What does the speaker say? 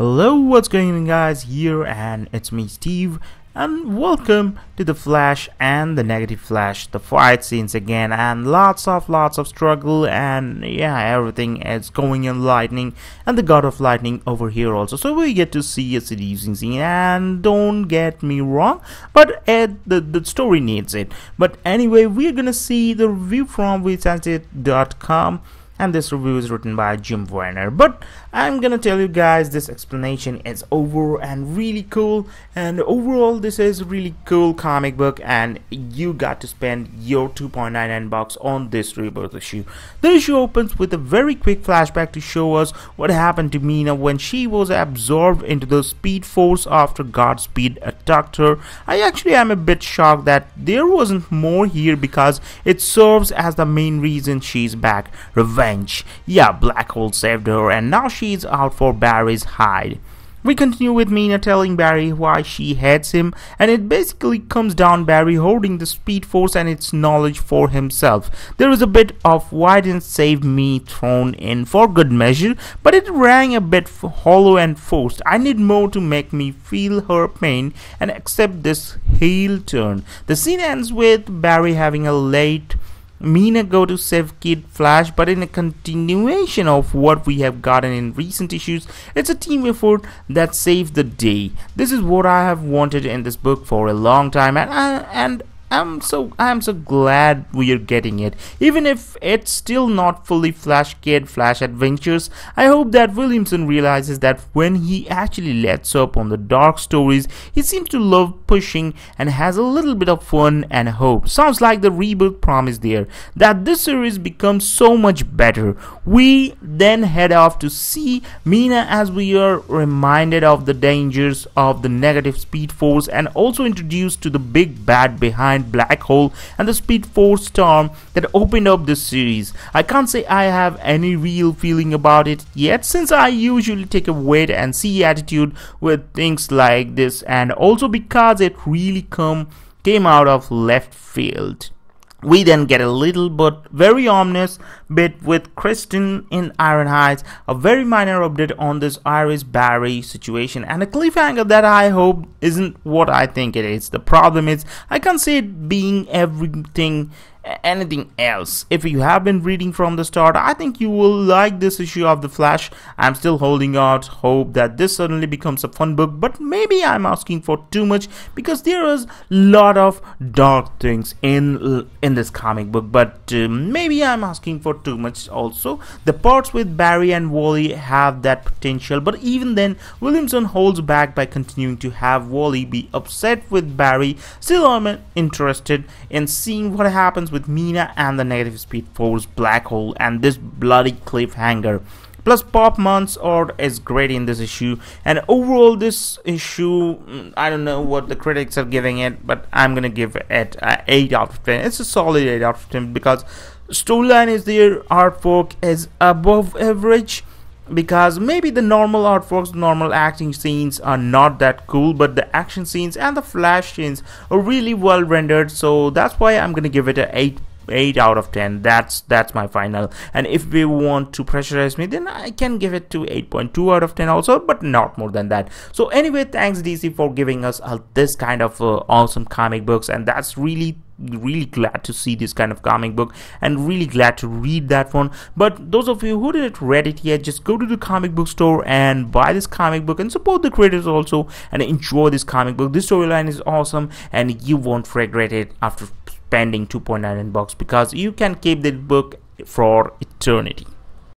Hello, what's going on guys, here and it's me Steve, and welcome to the Flash and the Negative Flash, the fight scenes again, and lots of struggle, and yeah, everything is going in lightning and the God of Lightning over here also. So we get to see a seducing scene, and don't get me wrong, but the story needs it. But anyway, we're gonna see the review from WeSenseIt.com, and this review is written by Jim Werner. But I'm gonna tell you guys, this explanation is over and really cool, and overall this is a really cool comic book, and you got to spend your $2.99 on this rebirth issue. The issue opens with a very quick flashback to show us what happened to Mina when she was absorbed into the Speed Force after Godspeed attacked her. I actually am a bit shocked that there wasn't more here, because it serves as the main reason she's back. Revenge. Yeah, Black Hole saved her, and now she's out for Barry's hide. We continue with Mina telling Barry why she hates him, and it basically comes down Barry hoarding the Speed Force and its knowledge for himself. There is a bit of "why didn't save me" thrown in for good measure, but it rang a bit hollow and forced. I need more to make me feel her pain and accept this heel turn. The scene ends with Barry having a late Mina go to save Kid Flash, but in a continuation of what we have gotten in recent issues, it's a team effort that saves the day. This is what I have wanted in this book for a long time, and I'm so glad we are getting it. Even if it's still not fully Flash Kid Flash adventures, I hope that Williamson realizes that when he actually lets up on the dark stories, he seems to love pushing and has a little bit of fun and hope. Sounds like the rebirth promise there, that this series becomes so much better. We then head off to see Mina as we are reminded of the dangers of the negative Speed Force, and also introduced to the big bad behind Black Hole and the Speed Force storm that opened up this series. I can't say I have any real feeling about it yet, since I usually take a wait and see attitude with things like this, and also because it really came out of left field. We then get a little but very ominous bit with Kristen in Iron Heights, a very minor update on this Iris Barry situation, and a cliffhanger that I hope isn't what I think it is. The problem is, I can't see it being anything else. If you have been reading from the start, I think you will like this issue of The Flash. I'm still holding out hope that this suddenly becomes a fun book, but maybe I'm asking for too much, because there is a lot of dark things in this comic book, but maybe I'm asking for too much also. The parts with Barry and Wally have that potential, but even then Williamson holds back by continuing to have Wally be upset with Barry. Still, I'm interested in seeing what happens with Mina and the negative Speed Force, Black Hole, and this bloody cliffhanger. Plus, Pop Monsard is great in this issue, and overall this issue, I don't know what the critics are giving it, but I'm gonna give it 8 out of 10. It's a solid 8 out of 10, because storyline is there, artwork is above average, because maybe the normal artworks, normal acting scenes are not that cool, but the action scenes and the Flash scenes are really well rendered, so that's why I'm gonna give it a 8 out of 10. That's my final. And if we want to pressurize me, then I can give it to 8.2 out of 10 also, but not more than that. So anyway, thanks DC for giving us this kind of awesome comic books, and that's really glad to see this kind of comic book, and really glad to read that one. But those of you who didn't read it yet, just go to the comic book store and buy this comic book, and support the creators also, and enjoy this comic book. This storyline is awesome, and you won't regret it after spending $2.99, because you can keep the book for eternity.